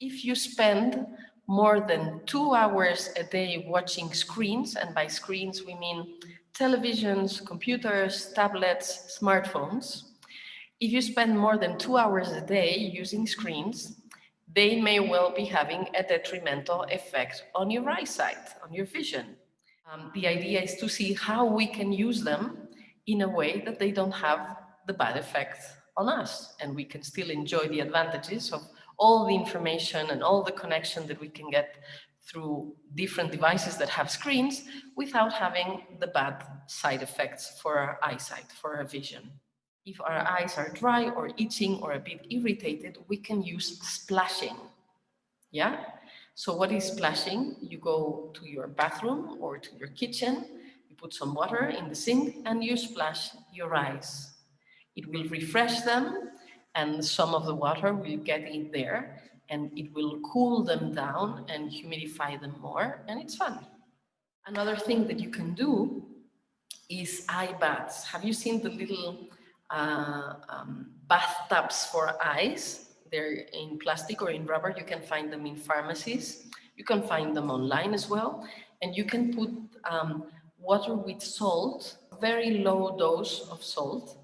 If you spend more than 2 hours a day watching screens, and by screens we mean televisions, computers, tablets, smartphones, if you spend more than 2 hours a day using screens, they may well be having a detrimental effect on your eyesight, on your vision. The idea is to see how we can use them in a way that they don't have the bad effect on us, and we can still enjoy the advantages of all the information and all the connection that we can get through different devices that have screens without having the bad side effects for our eyesight, for our vision. If our eyes are dry or itching or a bit irritated, we can use splashing. Yeah? So what is splashing? You go to your bathroom or to your kitchen, you put some water in the sink and you splash your eyes. It will refresh them and some of the water will get in there and it will cool them down and humidify them more, and it's fun. Another thing that you can do is eye baths. Have you seen the little bathtubs for eyes? They're in plastic or in rubber. You can find them in pharmacies. You can find them online as well. And you can put water with salt, very low dose of salt.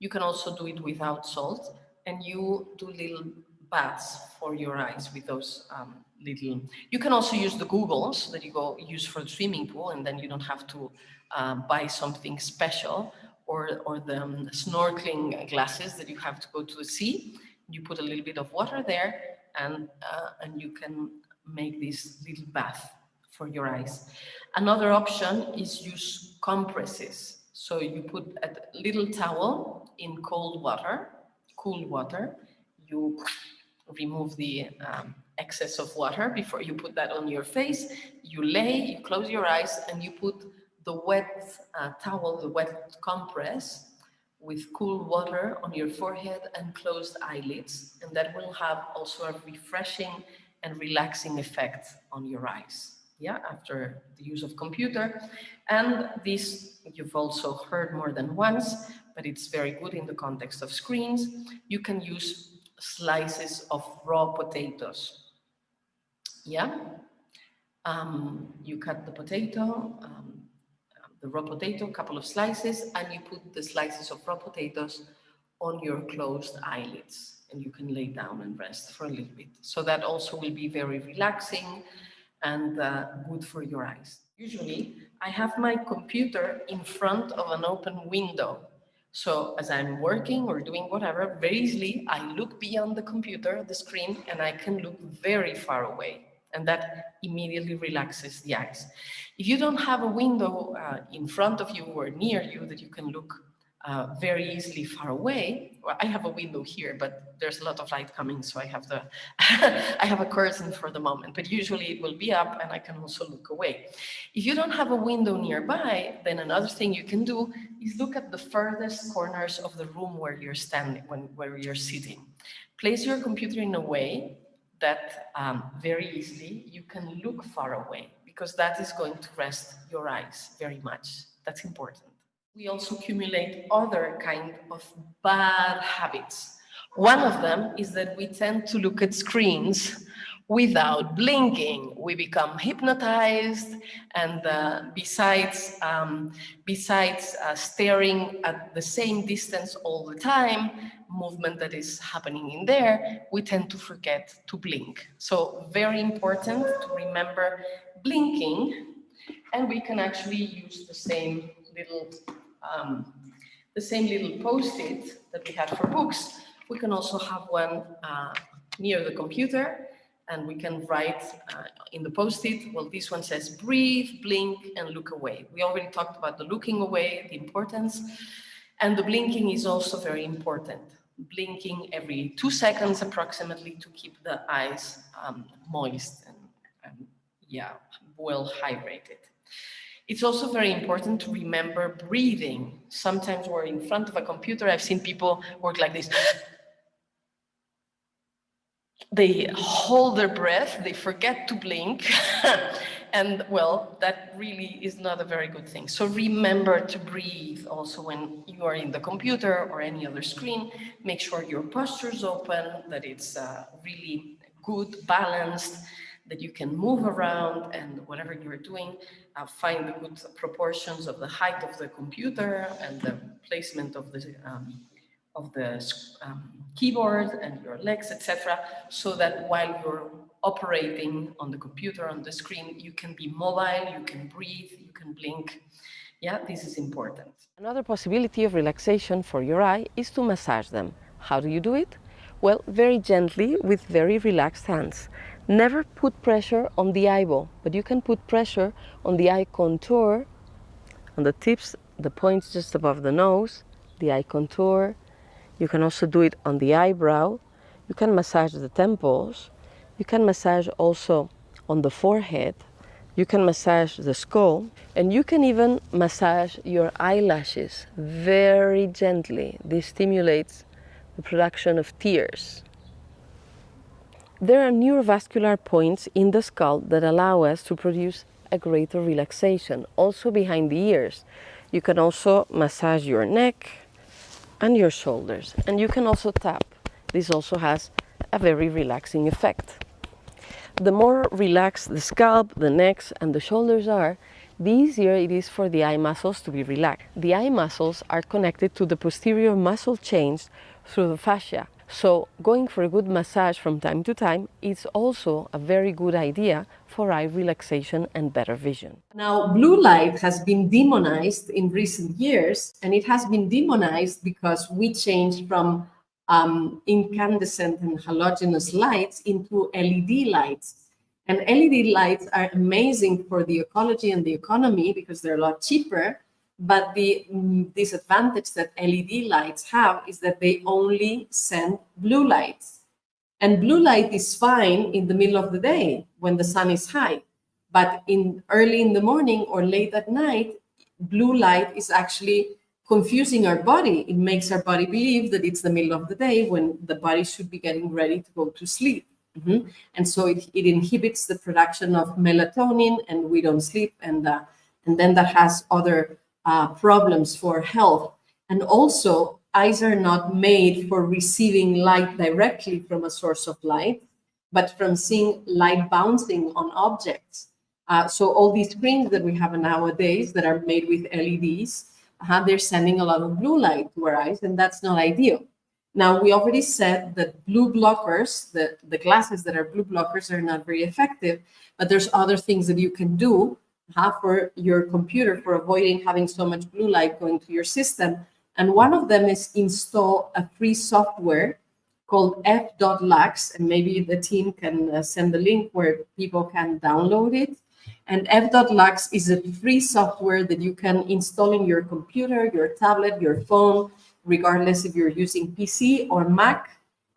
You can also do it without salt. And you do little baths for your eyes with those little. You can also use the goggles that you go use for the swimming pool, and then you don't have to buy something special, or the snorkeling glasses that you have to go to the sea. You put a little bit of water there, and you can make this little bath for your eyes. Another option is use compresses. So you put a little towel in cold water, cool water. You remove the excess of water before you put that on your face. You lay, you close your eyes, and you put the wet towel, the wet compress with cool water on your forehead and closed eyelids. And that will have also a refreshing and relaxing effect on your eyes. Yeah, after the use of computer. And this you've also heard more than once, but it's very good in the context of screens. You can use slices of raw potatoes. Yeah, you cut the potato, the raw potato, a couple of slices, and you put the slices of raw potatoes on your closed eyelids, and you can lay down and rest for a little bit. So that also will be very relaxing and good for your eyes. Usually, I have my computer in front of an open window. So as I'm working or doing whatever, very easily I look beyond the computer, the screen, and I can look very far away. And that immediately relaxes the eyes. If you don't have a window in front of you or near you that you can look very easily far away, well, I have a window here, but there's a lot of light coming, so I have I have a curtain for the moment, but usually it will be up and I can also look away. If you don't have a window nearby, then another thing you can do is look at the furthest corners of the room where you're standing, where you're sitting. Place your computer in a way that very easily you can look far away, because that is going to rest your eyes very much. That's important. We also accumulate other kind of bad habits. One of them is that we tend to look at screens without blinking. We become hypnotized, and besides staring at the same distance all the time, movement that is happening in there, we tend to forget to blink. So very important to remember blinking, and we can actually use the same little post-it that we have for books. We can also have one near the computer, and we can write in the post-it, well, this one says breathe, blink, and look away. We already talked about the looking away, the importance, and the blinking is also very important. Blinking every 2 seconds approximately to keep the eyes moist and well hydrated. It's also very important to remember breathing. Sometimes we're in front of a computer. I've seen people work like this. They hold their breath, they forget to blink, and well, that really is not a very good thing. So remember to breathe also when you are in the computer or any other screen. Make sure your posture is open, that it's really good, balanced, that you can move around and whatever you're doing, find the good proportions of the height of the computer and the placement of the keyboard and your legs, etc., so that while you're operating on the computer, on the screen, you can be mobile, you can breathe, you can blink. Yeah, this is important. Another possibility of relaxation for your eye is to massage them. How do you do it? Well, very gently with very relaxed hands. Never put pressure on the eyeball, but you can put pressure on the eye contour, on the tips, the points just above the nose, the eye contour. You can also do it on the eyebrow. You can massage the temples. You can massage also on the forehead. You can massage the skull, and you can even massage your eyelashes very gently. This stimulates the production of tears. There are neurovascular points in the scalp that allow us to produce a greater relaxation, also behind the ears. You can also massage your neck and your shoulders, and you can also tap. This also has a very relaxing effect. The more relaxed the scalp, the necks, and the shoulders are, the easier it is for the eye muscles to be relaxed. The eye muscles are connected to the posterior muscle chains through the fascia. So going for a good massage from time to time is also a very good idea for eye relaxation and better vision. Now, blue light has been demonized in recent years, and it has been demonized because we changed from incandescent and halogenous lights into LED lights. And LED lights are amazing for the ecology and the economy because they're a lot cheaper. But the disadvantage that LED lights have is that they only send blue lights. And blue light is fine in the middle of the day when the sun is high. But early in the morning or late at night, blue light is actually confusing our body. It makes our body believe that it's the middle of the day when the body should be getting ready to go to sleep. And so it inhibits the production of melatonin, and we don't sleep. And then that has other problems for health. And also, eyes are not made for receiving light directly from a source of light, but from seeing light bouncing on objects. So all these screens that we have nowadays that are made with LEDs, they're sending a lot of blue light to our eyes, and that's not ideal. Now, we already said that blue blockers, the glasses that are blue blockers are not very effective, but there's other things that you can do for your computer for avoiding having so much blue light going to your system. And one of them is install a free software called f.lux, and maybe the team can send the link where people can download it. And f.lux is a free software that you can install in your computer, your tablet, your phone, regardless if you're using PC or Mac,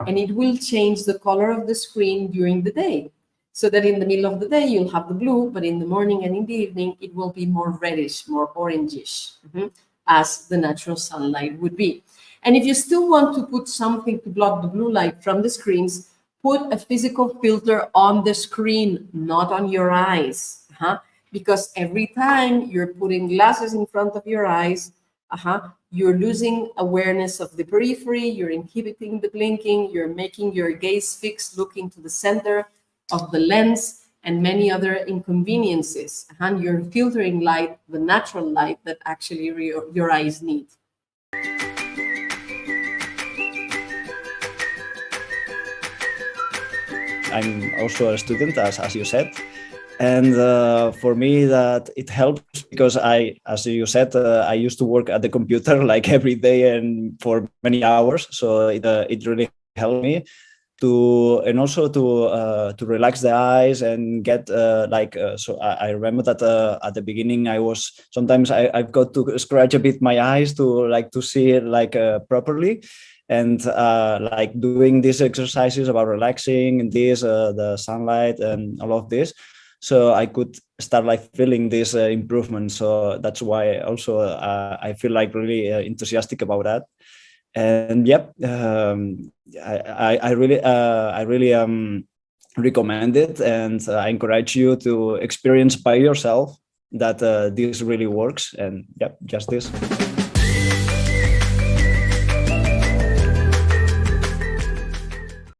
and it will change the color of the screen during the day. So that in the middle of the day, you'll have the blue, but in the morning and in the evening, it will be more reddish, more orangish, as the natural sunlight would be. And if you still want to put something to block the blue light from the screens, put a physical filter on the screen, not on your eyes. Because every time you're putting glasses in front of your eyes, you're losing awareness of the periphery, you're inhibiting the blinking, you're making your gaze fixed, looking to the center of the lens, and many other inconveniences. And you're filtering light, the natural light that actually your eyes need. I'm also a student, as you said. And for me, that it helps because as you said, I used to work at the computer like every day and for many hours. So it really helped me to relax the eyes and get so I remember that at the beginning I've got to scratch a bit my eyes to see it properly. And doing these exercises about relaxing this, the sunlight and all of this, so I could start feeling this improvement. So that's why also I feel really enthusiastic about that. And yep, I really recommend it, and I encourage you to experience by yourself that this really works. And yep, just this.